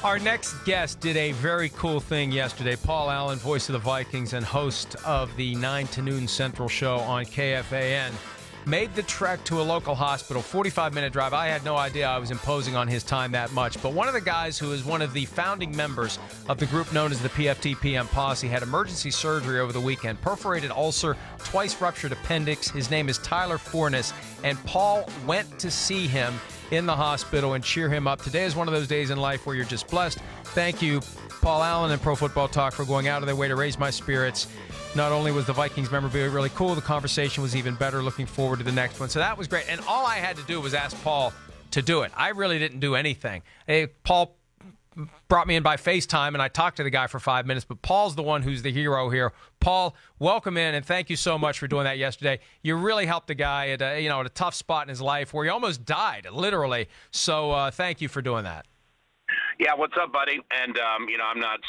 Our next guest did a very cool thing yesterday. Paul Allen, voice of the Vikings and host of the 9 to noon Central show on KFAN, made the trek to a local hospital, 45-minute drive. I had no idea I was imposing on his time that much. But one of the guys who is one of the founding members of the group known as the PFT-PM Posse had emergency surgery over the weekend, perforated ulcer, twice ruptured appendix. His name is Tyler Forness, and Paul went to see him in the hospital and cheer him up. Today is one of those days in life where you're just blessed. Thank you, Paul Allen and Pro Football Talk, for going out of their way to raise my spirits. Not only was the Vikings memorabilia really cool, the conversation was even better. Looking forward to the next one. So that was great. And all I had to do was ask Paul to do it. I really didn't do anything. Paul brought me in by FaceTime, and I talked to the guy for 5 minutes, but Paul's the one who's the hero here. Paul, welcome in, and thank you so much for doing that yesterday. You really helped the guy at a tough spot in his life where he almost died, literally. So thank you for doing that. Yeah, what's up, buddy? And I'm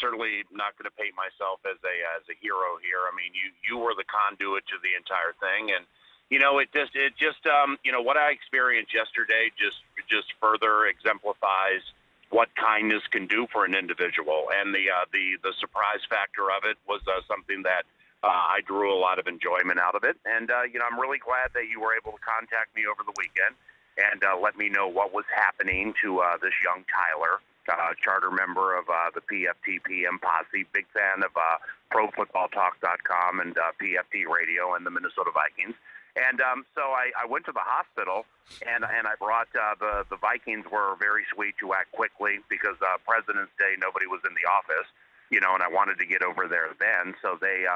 certainly not going to paint myself as a hero here. I mean, you were the conduit to the entire thing, and it just what I experienced yesterday just further exemplifies what kindness can do for an individual, and the surprise factor of it was something that I drew a lot of enjoyment out of it. And I'm really glad that you were able to contact me over the weekend and let me know what was happening to this young Tyler. Charter member of the PFT-PM Posse, big fan of ProFootballTalk.com and PFT Radio and the Minnesota Vikings. And so I went to the hospital, and I brought the Vikings were very sweet to act quickly because President's Day, nobody was in the office, and I wanted to get over there then. So they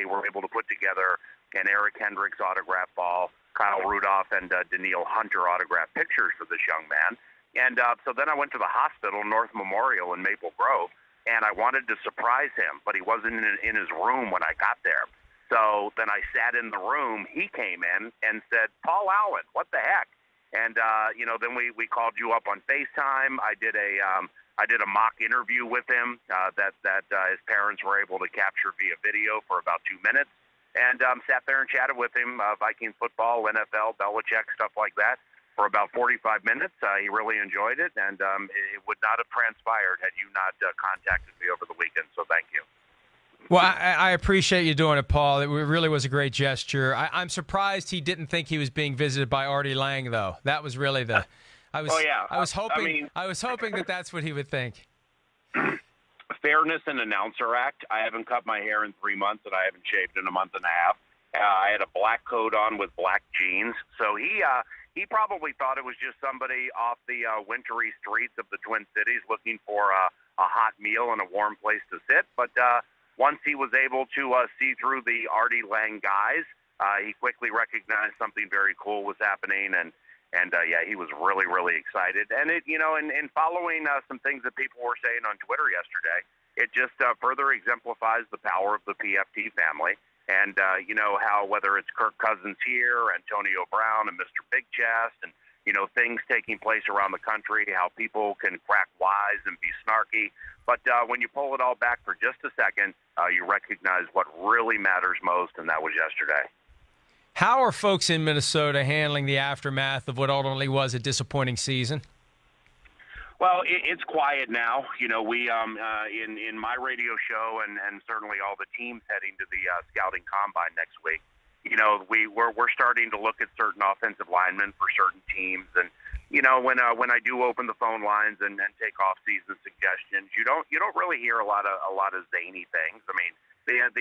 were able to put together an Eric Hendricks autograph ball, Kyle Rudolph and Daniil Hunter autograph pictures for this young man. And so then I went to the hospital, North Memorial in Maple Grove, and I wanted to surprise him, but he wasn't in his room when I got there. So then I sat in the room. He came in and said, "Paul Allen, what the heck?" And then we called you up on FaceTime. I did a mock interview with him that his parents were able to capture via video for about 2 minutes, and sat there and chatted with him, Vikings football, NFL, Belichick, stuff like that, for about 45 minutes. He really enjoyed it, and it would not have transpired had you not contacted me over the weekend. So thank you. Well, I appreciate you doing it, Paul. It really was a great gesture. I'm surprised he didn't think he was being visited by Artie Lang, though. That was really the. I was hoping that that's what he would think. Fairness and Announcer Act. I haven't cut my hair in 3 months, and I haven't shaved in a month and a half. I had a black coat on with black jeans, so he probably thought it was just somebody off the wintry streets of the Twin Cities looking for a hot meal and a warm place to sit, but. Once he was able to see through the Artie Lang guys, he quickly recognized something very cool was happening, and he was really, really excited. And in following some things that people were saying on Twitter yesterday, it just further exemplifies the power of the PFT family, and how whether it's Kirk Cousins here, Antonio Brown, and Mr. Big Chest, and things taking place around the country, how people can crack wise and be snarky. But when you pull it all back for just a second, you recognize what really matters most, and that was yesterday. How are folks in Minnesota handling the aftermath of what ultimately was a disappointing season? Well, it's quiet now. We in my radio show and certainly all the teams heading to the scouting combine next week. We're starting to look at certain offensive linemen for certain teams, and when I do open the phone lines and take off-season suggestions, you don't really hear a lot of zany things. I mean, the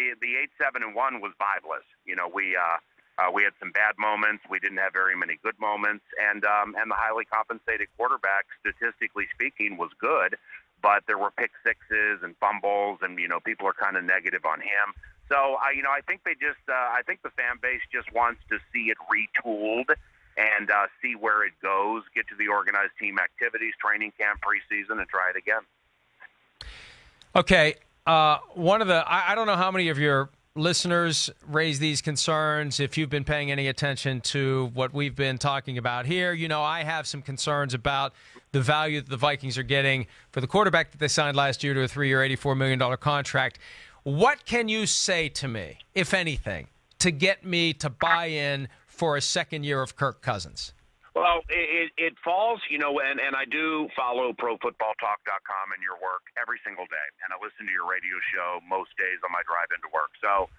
8-7-1 was vibeless. We had some bad moments. We didn't have very many good moments, and the highly compensated quarterback, statistically speaking, was good, but there were pick sixes and fumbles, and people are kind of negative on him. So I think I think the fan base just wants to see it retooled and see where it goes, get to the organized team activities, training camp, preseason, and try it again. Okay. I don't know how many of your listeners raise these concerns. If you've been paying any attention to what we've been talking about here, I have some concerns about the value that the Vikings are getting for the quarterback that they signed last year to a 3-year, $84 million contract. What can you say to me, if anything, to get me to buy in for a second year of Kirk Cousins? Well, it falls, and I do follow ProFootballTalk.com and your work every single day, and I listen to your radio show most days on my drive into work. So,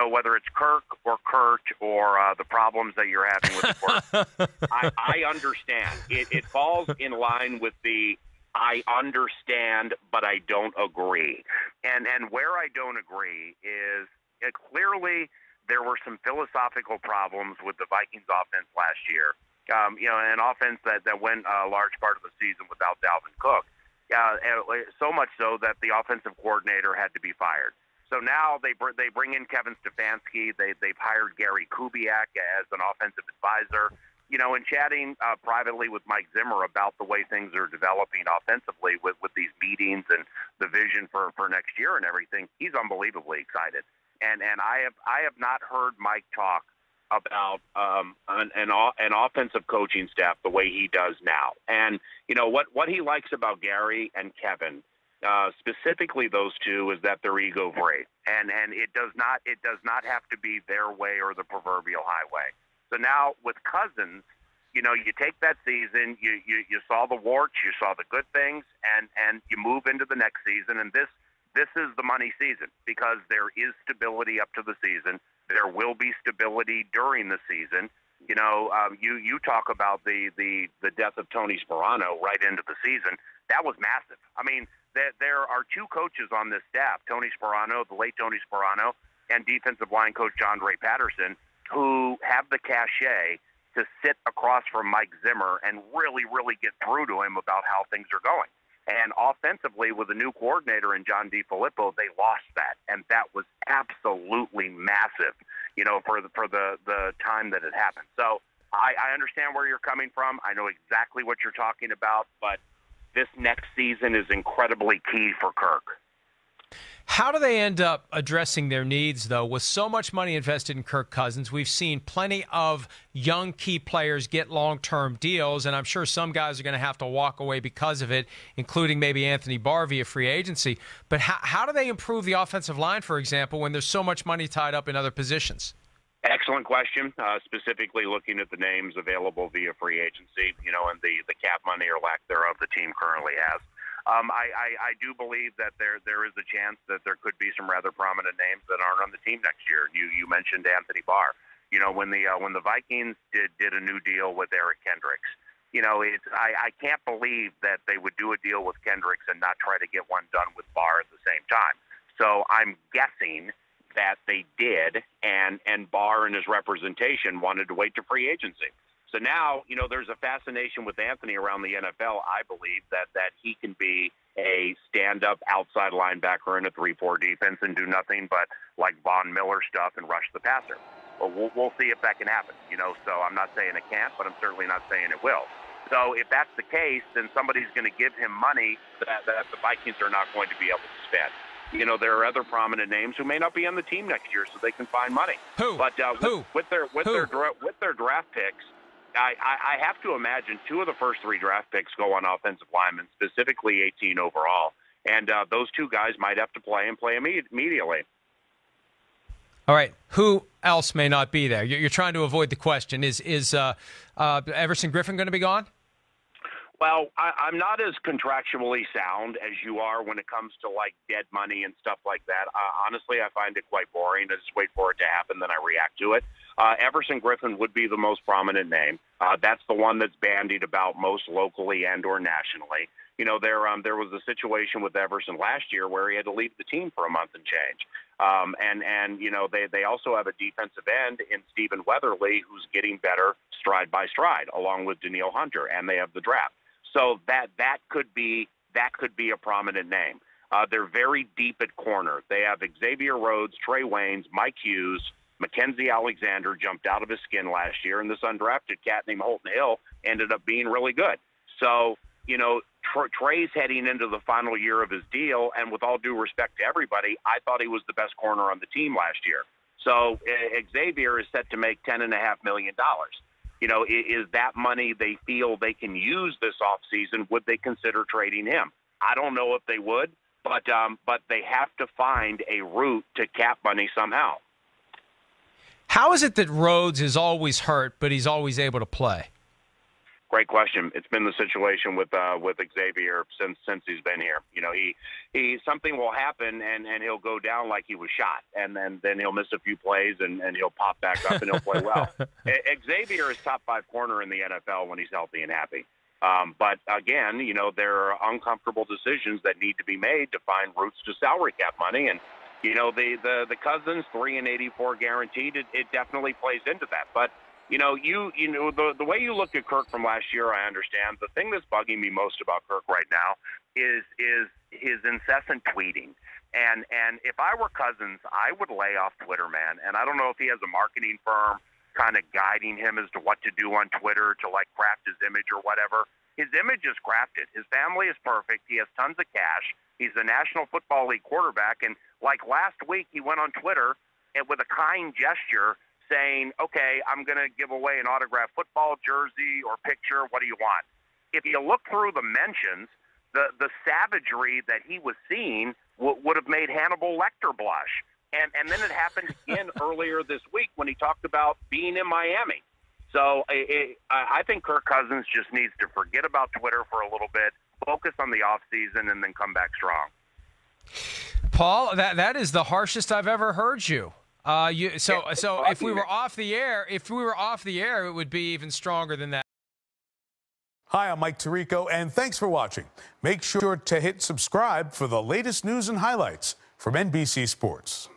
whether it's Kirk or Kurt or the problems that you're having with the work, I understand. It falls in line with the I understand, but I don't agree. And where I don't agree is clearly there were some philosophical problems with the Vikings offense last year. An offense that went a large part of the season without Dalvin Cook. So much so that the offensive coordinator had to be fired. So now they bring in Kevin Stefanski. They've hired Gary Kubiak as an offensive advisor. And chatting privately with Mike Zimmer about the way things are developing offensively with these meetings and the vision for next year and everything, he's unbelievably excited. And I have not heard Mike talk about an offensive coaching staff the way he does now. And what he likes about Gary and Kevin, specifically those two, is that they're ego free, and it does not have to be their way or the proverbial highway. So now with Cousins, you take that season, you saw the warts, you saw the good things, and you move into the next season, and this is the money season because there is stability up to the season. There will be stability during the season. You talk about the death of Tony Sparano right into the season. That was massive. I mean, there are two coaches on this staff, Tony Sparano, the late Tony Sparano, and defensive line coach John Ray Patterson, who have the cachet to sit across from Mike Zimmer and really, really get through to him about how things are going. And offensively, with a new coordinator in John DeFilippo, they lost that, and that was absolutely massive, for the time that it happened. So I understand where you're coming from. I know exactly what you're talking about, but this next season is incredibly key for Kirk. How do they end up addressing their needs, though? With so much money invested in Kirk Cousins, we've seen plenty of young key players get long-term deals, and I'm sure some guys are going to have to walk away because of it, including maybe Anthony Barr via free agency. But how do they improve the offensive line, for example, when there's so much money tied up in other positions? Excellent question, specifically looking at the names available via free agency, and the cap money or lack thereof the team currently has. I do believe that there is a chance that there could be some rather prominent names that aren't on the team next year. You mentioned Anthony Barr. When the Vikings did a new deal with Eric Kendricks, I can't believe that they would do a deal with Kendricks and not try to get one done with Barr at the same time. So I'm guessing that they did, and Barr and his representation wanted to wait to free agency. So now, there's a fascination with Anthony around the NFL. I believe that he can be a stand-up outside linebacker in a 3-4 defense and do nothing but like Von Miller stuff and rush the passer. Well, we'll see if that can happen. So I'm not saying it can't, but I'm certainly not saying it will. So if that's the case, then somebody's going to give him money that the Vikings are not going to be able to spend. There are other prominent names who may not be on the team next year, so they can find money. Who? But with their draft picks, I have to imagine 2 of the first 3 draft picks go on offensive linemen, specifically 18 overall. And those 2 guys might have to play immediately. All right. Who else may not be there? You're trying to avoid the question. Is Everson Griffin going to be gone? Well, I'm not as contractually sound as you are when it comes to, like, dead money and stuff like that. Honestly, I find it quite boring. I just wait for it to happen, then I react to it. Everson Griffin would be the most prominent name. That's the one that's bandied about most locally and or nationally. There was a situation with Everson last year where he had to leave the team for a month and change. They also have a defensive end in Stephen Weatherly who's getting better stride by stride, along with Danielle Hunter, and they have the draft. So that could be a prominent name. They're very deep at corner. They have Xavier Rhodes, Trey Waynes, Mike Hughes, Mackenzie Alexander jumped out of his skin last year, and this undrafted cat named Holton Hill ended up being really good. So, Trey's heading into the final year of his deal, and with all due respect to everybody, I thought he was the best corner on the team last year. So Xavier is set to make $10.5 million. Is that money they feel they can use this offseason? Would they consider trading him? I don't know if they would, but they have to find a route to cap money somehow. How is it that Rhodes is always hurt, but he's always able to play? Great question. It's been the situation with Xavier since he's been here. You know, he something will happen and he'll go down like he was shot, and then he'll miss a few plays and he'll pop back up and he'll play well. Xavier is top 5 corner in the NFL when he's healthy and happy. But again, you know, there are uncomfortable decisions that need to be made to find routes to salary cap money, and you know, the Cousins $3.84 guaranteed. It definitely plays into that, but. You know, the way you look at Kirk from last year, I understand. The thing that's bugging me most about Kirk right now is his incessant tweeting. And if I were Cousins, I would lay off Twitter, man. And I don't know if he has a marketing firm kind of guiding him as to what to do on Twitter to, like, craft his image or whatever. His image is crafted. His family is perfect. He has tons of cash. He's a National Football League quarterback. And, like, last week he went on Twitter and with a kind gesture saying, okay, I'm going to give away an autographed football jersey or picture. What do you want? If you look through the mentions, the savagery that he was seeing would have made Hannibal Lecter blush. And then it happened again earlier this week when he talked about being in Miami. So I think Kirk Cousins just needs to forget about Twitter for a little bit, focus on the offseason, and then come back strong. Paul, that is the harshest I've ever heard you. So if we were off the air, it would be even stronger than that. Hi, I'm Mike Tirico, and thanks for watching. Make sure to hit subscribe for the latest news and highlights from NBC Sports.